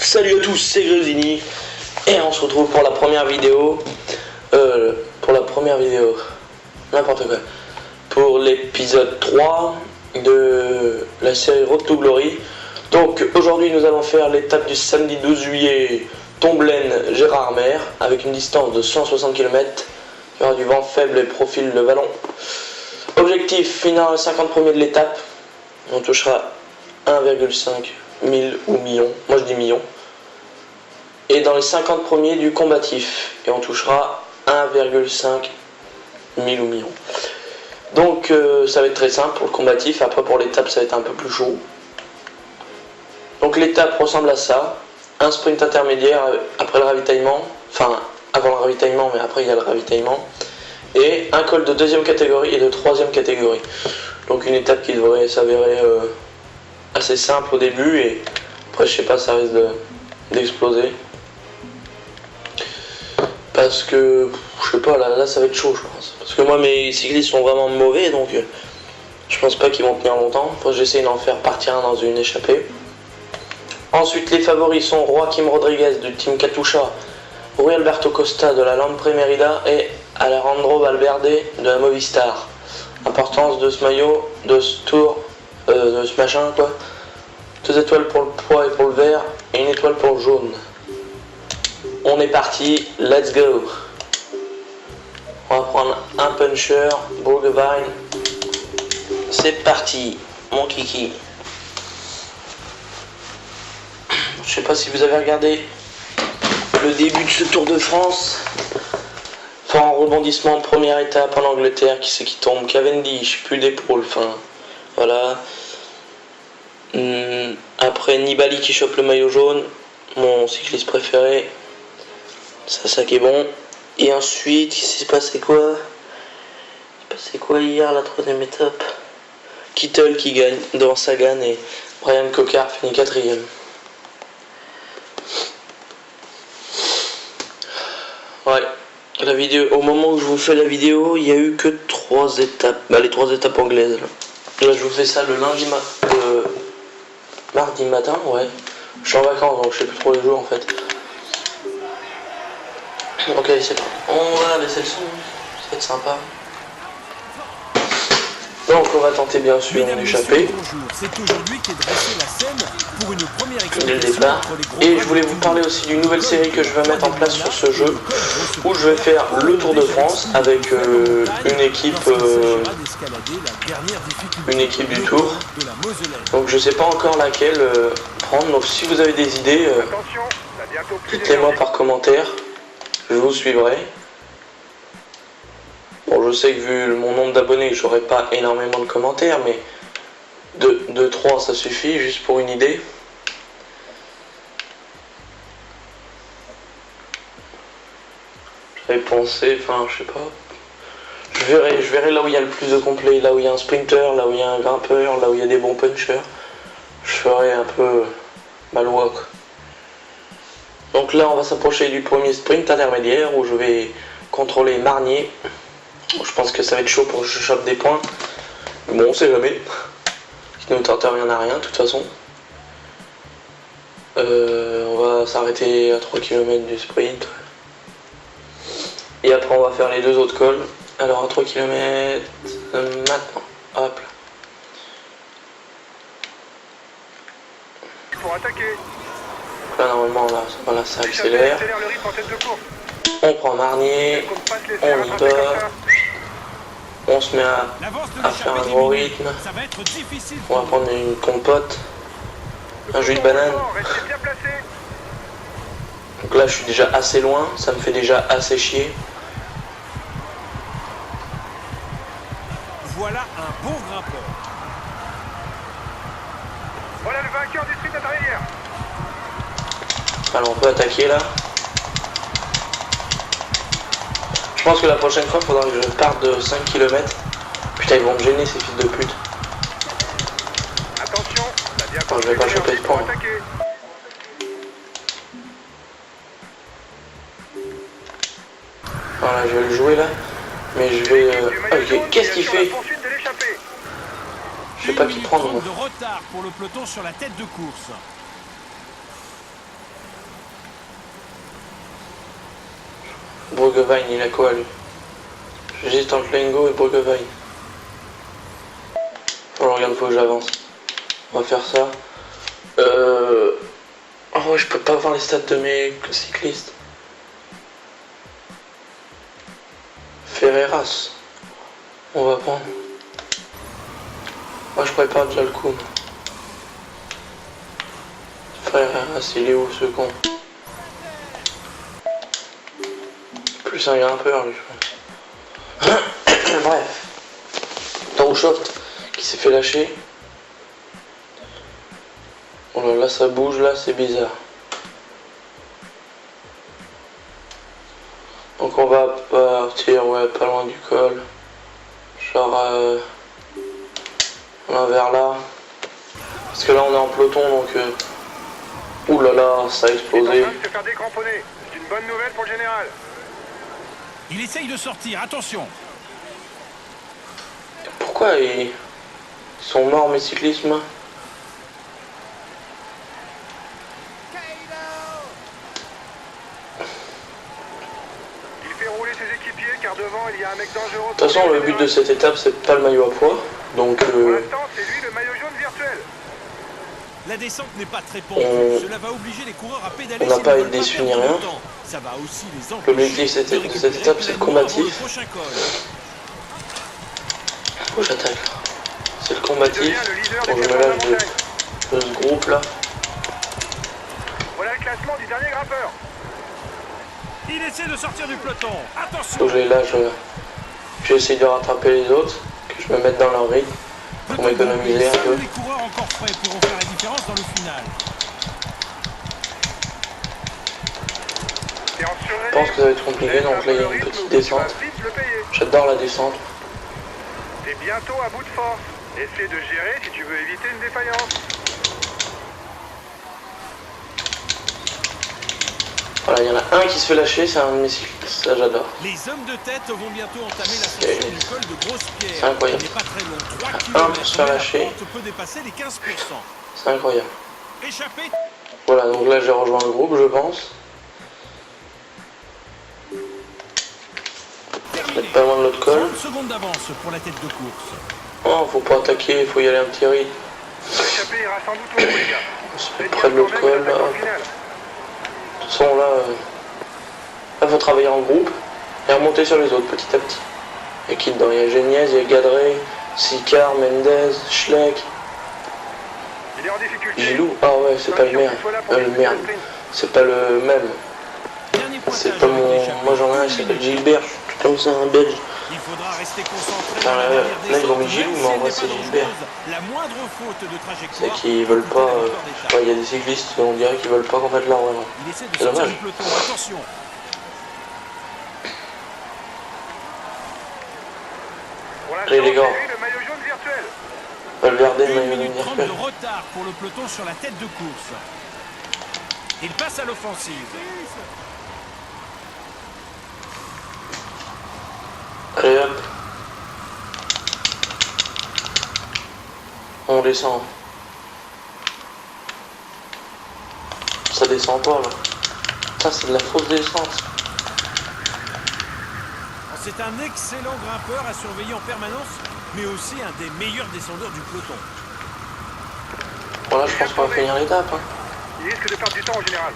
Salut à tous, c'est Grezini et on se retrouve pour la première vidéo. N'importe quoi. Pour l'épisode 3 de la série Road to Glory. Donc aujourd'hui nous allons faire l'étape du samedi 12 juillet Tomblaine-Gérardmer avec une distance de 160 km. Il y aura du vent faible et profil le vallon. Objectif, finir les 50 premiers de l'étape. On touchera 1,5 000 ou millions, moi je dis millions. Et dans les 50 premiers du combatif. Et on touchera 1,5 000 ou millions. Donc ça va être très simple pour le combatif. Après pour l'étape ça va être un peu plus chaud. Donc l'étape ressemble à ça. Un sprint intermédiaire après le ravitaillement. Enfin avant le ravitaillement, mais après il y a le ravitaillement. Et un col de deuxième catégorie et de troisième catégorie. Donc une étape qui devrait s'avérer assez simple au début. Et après je sais pas, ça risque d'exploser. Parce que, je sais pas, là ça va être chaud je pense. Parce que moi mes cyclistes sont vraiment mauvais, donc je pense pas qu'ils vont tenir longtemps. Faut que j'essaye d'en faire partir un dans une échappée. Ensuite les favoris sont Joaquim Rodriguez du team Katusha, Rui Alberto Costa de la Lampre Merida et Alejandro Valverde de la Movistar. Importance de ce maillot, de ce tour, de ce machin quoi. 2 étoiles pour le poids et pour le vert et 1 étoile pour le jaune. On est parti, let's go. On va prendre un puncher, Bourgevine. C'est parti, mon kiki. Je sais pas si vous avez regardé le début de ce Tour de France. Enfin, en rebondissement de première étape en Angleterre, qui c'est qui tombe? Cavendish, plus d'épaule, enfin, voilà. Après Nibali qui chope le maillot jaune, mon cycliste préféré. Ça qui est bon. Et ensuite, il s'est passé quoi? Il s'est passé quoi hier, la troisième étape? Kittel qui gagne devant Sagan et Brian Cocard finit 4ème. Ouais, la vidéo, au moment où je vous fais la vidéo, il n'y a eu que 3 étapes. Bah, les 3 étapes anglaises. Là, je vous fais ça le mardi matin, ouais. Je suis en vacances, donc je sais plus trop les jours en fait. Ok, c'est parti. On va laisser le son, ça va être sympa. Donc on va tenter bien sûr d'échapper dès le départ. Et je voulais vous parler aussi d'une nouvelle série que je vais mettre en place sur ce jeu, où je vais faire le Tour de France avec une équipe du Tour. Donc je sais pas encore laquelle prendre, donc si vous avez des idées, dites-les-moi par commentaire, je vous suivrai. Bon, je sais que vu mon nombre d'abonnés, j'aurai pas énormément de commentaires, mais 2-3 ça suffit, juste pour une idée. J'avais pensé, enfin je sais pas. Je verrai là où il y a le plus de complets, là où il y a un sprinter, là où il y a un grimpeur, là où il y a des bons punchers. Je ferai un peu ma loi quoi. Donc là on va s'approcher du premier sprint intermédiaire où je vais contrôler Marnier. Je pense que ça va être chaud pour que je chope des points. Mais bon, on sait jamais. Sinon, il n'y en a rien, de toute façon. On va s'arrêter à 3 km du sprint. Et après, on va faire les 2 autres cols. Alors, à 3 km, maintenant. Hop là. Pour attaquer. Là, normalement, là, ça accélère. On prend Marnier. On y va. On se met à faire un gros rythme. On va prendre une compote, un jus de banane. Donc là je suis déjà assez loin, ça me fait déjà assez chier. Voilà un bon grimpeur. Voilà le vainqueur du sprint intermédiaire. Alors on peut attaquer là. Je pense que la prochaine fois, il faudra que je parte de 5 km. Putain, ils vont me gêner ces fils de pute. Attention, je vais pas choper ce point. Voilà, je vais le jouer là. Mais je vais... Ok, qu'est-ce qu'il fait? Je sais pas qui prendre moi. De retard pour le peloton sur la tête de course. Bruggewein, il a quoi lui? J'hésite entre Lengo et Bruggewein. Alors regarde, faut que j'avance. On va faire ça. Oh, je peux pas voir les stats de mes cyclistes. Ferreras. On va prendre. Moi je prépare déjà le coup. Ferreras, il est où ce con? Plus un grimpeur lui. Bref. Tauschoft qui s'est fait lâcher. Oh là, là ça bouge, là c'est bizarre. Donc on va partir, ouais, pas loin du col. Genre vers là. Parce que là on est en peloton donc ouh là là, ça a explosé. Se faire décramponner. C'est une bonne nouvelle pour le général. Il essaye de sortir, attention. Pourquoi ils sont morts mes cyclismes? Il fait rouler ses équipiers car devant il y a un mec dangereux. De toute façon le but de cette étape c'est pas le maillot à poids. Donc Pour l'instant c'est lui le maillot jaune virtuel. La descente n'est pas très pentue. Cela va obliger les coureurs à pédaler. on n'a s'ils pas ne à être veulent déçu ni perdre rien. de temps. Ça va aussi les empêcher L'objectif de de cette récupérer étape c'est le pleinement avant combatif. prochain col. Oh j'attaque. C'est le Il devient combatif. le leader Bon, des je me pieds de la lâche montagne. de ce groupe là. Voilà le classement du dernier grimpeur. Il essaie de sortir du peloton. Faut Attention. que je les lâche. J'essaie de rattraper les autres. Que je me mette dans leur rythme. Pour m'économiser un peu. Seuls les coureurs encore frais pourront faire la différence dans le final. Et en Je pense que ça va être compliqué. Donc là il y a une petite descente. J'adore la descente. T'es bientôt à bout de force. Essaie de gérer si tu veux éviter une défaillance. Voilà, il y en a un qui se fait lâcher, c'est un de mes cyclistes, ça j'adore. Les hommes de tête vont bientôt entamer l'ascension du col de Grosse-Pierre. C'est incroyable. Il n'est pas très long, 3 Un pour se faire km, mais la lâcher. pente peut dépasser les 15%. C'est incroyable. Échappé. Voilà, donc là j'ai rejoint le groupe, je pense. Peut-être pas loin de l'autre col. 30 secondes d'avance pour la tête de course. Oh, faut pas attaquer, faut y aller un petit rythme. L'échappée ira sans doute au bout, les gars. On se C'est met près de bien l'autre quand même col là. l'attaque au final. De toute façon là, faut travailler en groupe et remonter sur les autres petit à petit. Il y a qui dedans? Il y a Geniez, il y a Gadré, Sicard, Mendez, Schleck, Il est en difficulté. Gilou. Ah ouais, c'est pas le merde. Le merde. C'est pas le même. Dernier C'est pointage pas avec mon. l'échappée. Moi j'en ai un qui s'appelle Gilbert, tout comme ça, un belge. Il faudra rester concentré. Enfin, dans la là, dernière ils ont mis descente, Gilou, même mais en si elle vrai, n'est c'est pas Gilbert. dangereuse. La moindre faute de C'est trajectoire. qu'ils veulent pas. peut coûter Je la sais victoire pas, il y a des cyclistes, on dirait qu'ils veulent pas qu'on mette leur vraiment. d'étape. Il essaie de C'est sortir dommage. du peloton. Attention. Pour l'instant, Allez, les gars. c'est lui le maillot jaune virtuel. Valverde, 1 maillot minute 30 virtuel. de retard pour le peloton sur la tête de course. Il passe à l'offensive. Allez hop. On descend. Ça descend pas là. Ça c'est de la fausse descente. C'est un excellent grimpeur à surveiller en permanence, mais aussi un des meilleurs descendeurs du peloton. Voilà, je pense qu'on va finir l'étape. Hein. Il risque de perdre du temps au général.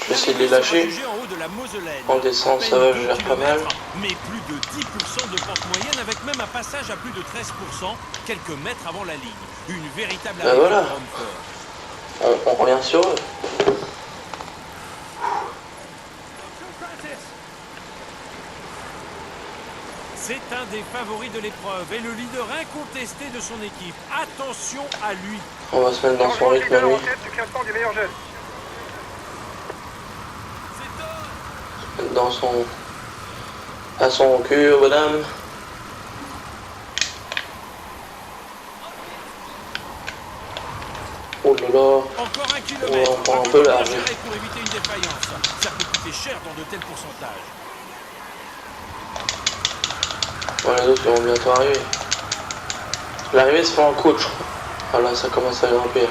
Je vais essayer de les lâcher. En haut de la Moselaine. En descente, ça va, je gère pas mal. Mais plus de 10% de pente moyenne, avec même un passage à plus de 13%, quelques mètres avant la ligne. Une véritable Ben voilà. de Romford. On revient sur eux. C'est un des favoris de l'épreuve et le leader incontesté de son équipe. Attention à lui. On va se mettre dans son Changement de rythme à leader lui. en tête du classement des meilleurs jeunes. Dans son. À son cul, madame. Oh là là. Encore un kilomètre. On prend un peu large. Pour éviter une défaillance. Ça peut coûter cher dans de tels pourcentages. Bon, les autres ils vont bientôt arriver. L'arrivée se fait en coach. Ah là, ça commence à grimper.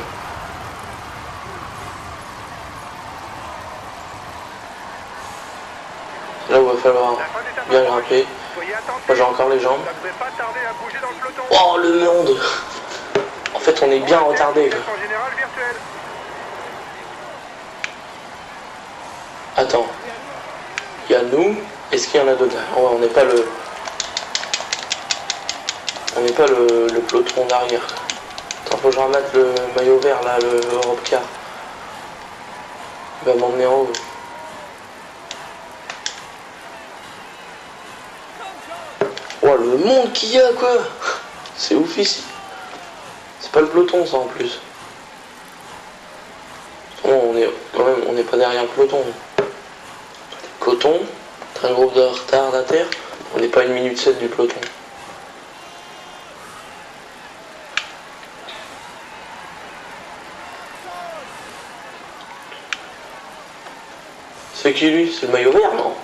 bien grimpé. Soyez attentifs. Moi j'ai encore les jambes. Ça devrait pas tarder à bouger dans le peloton. Oh le monde. En fait on est bien retardé quoi. En général virtuel. Attends. Il y a nous. Est-ce qu'il y en a d'autres? Oh, on n'est pas le. On n'est pas le peloton d'arrière. Attends, faut que je remette le maillot vert là, le Europe Car. Il va m'emmener en haut. Oh le monde qu'il y a quoi. C'est ouf ici. C'est pas le peloton ça en plus. Oh, on est quand même, on n'est pas derrière le peloton. Coton, très groupe de retardataires. On n'est pas 1 minute 7 du peloton. C'est qui lui? C'est le maillot vert, non?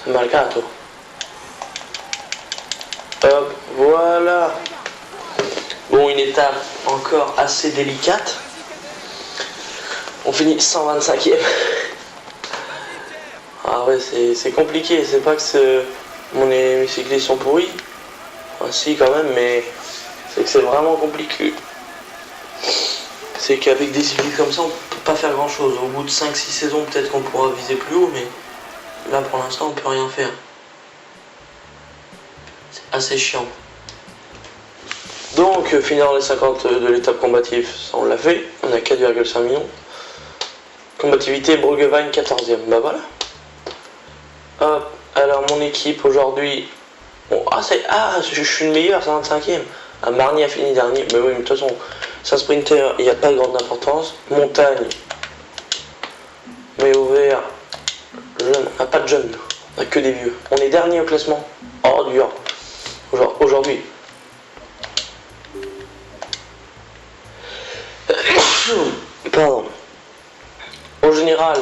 C'est Malcato. Hop, voilà. Bon, une étape encore assez délicate. On finit 125e. Ah ouais, c'est compliqué. C'est pas que mes cyclistes sont pourris. Enfin, si quand même, mais c'est que c'est vraiment compliqué. C'est qu'avec des cyclistes comme ça, on peut pas faire grand chose. Au bout de 5-6 saisons, peut-être qu'on pourra viser plus haut, mais là pour l'instant, on peut rien faire. C'est assez chiant. Donc, finir les 50 de l'étape combative, ça on l'a fait. On a 4,5 millions. Combativité, Bruggewein 14e. Bah voilà. Hop, alors mon équipe aujourd'hui. Bon, je suis le meilleur, 55e. Ah, Marny a fini dernier. Mais oui, mais de toute façon, c'est un sprinter, il n'y a pas de grande importance. Montagne, maillot vert, jeune. On n'a pas de jeunes, on n'a que des vieux. On est dernier au classement. Oh, dur. Aujourd'hui. Pardon. Au général,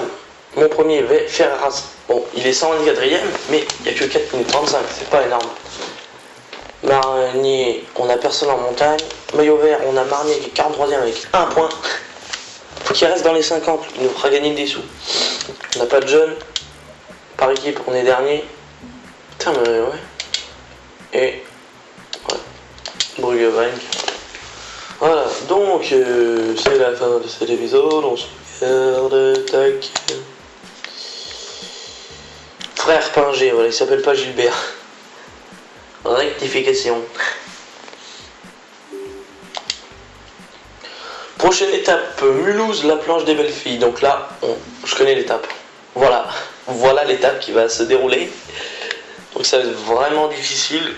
mon premier Ferraz, bon, il est 124e, mais il n'y a que 4 minutes 35, c'est pas énorme. Marnier, on a personne en montagne. Maillot vert, on a Marnier qui est 43e avec 1 point. Faut qu'il reste dans les 50, il nous fera gagner des sous. On n'a pas de jeunes. Par équipe, on est dernier. Putain, mais ouais. Et ouais. Bruggewein. Voilà, donc c'est la fin de cet épisode. On se regarde, tac. Frère Pinger, voilà, il s'appelle pas Gilbert. Rectification. Prochaine étape, Mulhouse, la planche des belles filles. Donc là, je connais l'étape. Voilà l'étape qui va se dérouler. Donc ça va être vraiment difficile.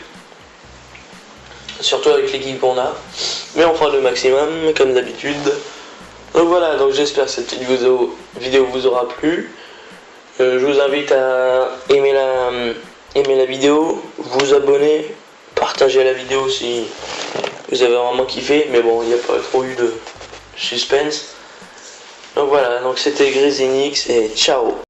Surtout avec l'équipe qu'on a. Mais on fera le maximum, comme d'habitude. Donc voilà, donc j'espère que cette petite vidéo vous aura plu. Je vous invite à aimer la vidéo, vous abonner, partager la vidéo si vous avez vraiment kiffé. Mais bon, il n'y a pas trop eu de suspense. Donc voilà, donc c'était Grisinix et ciao.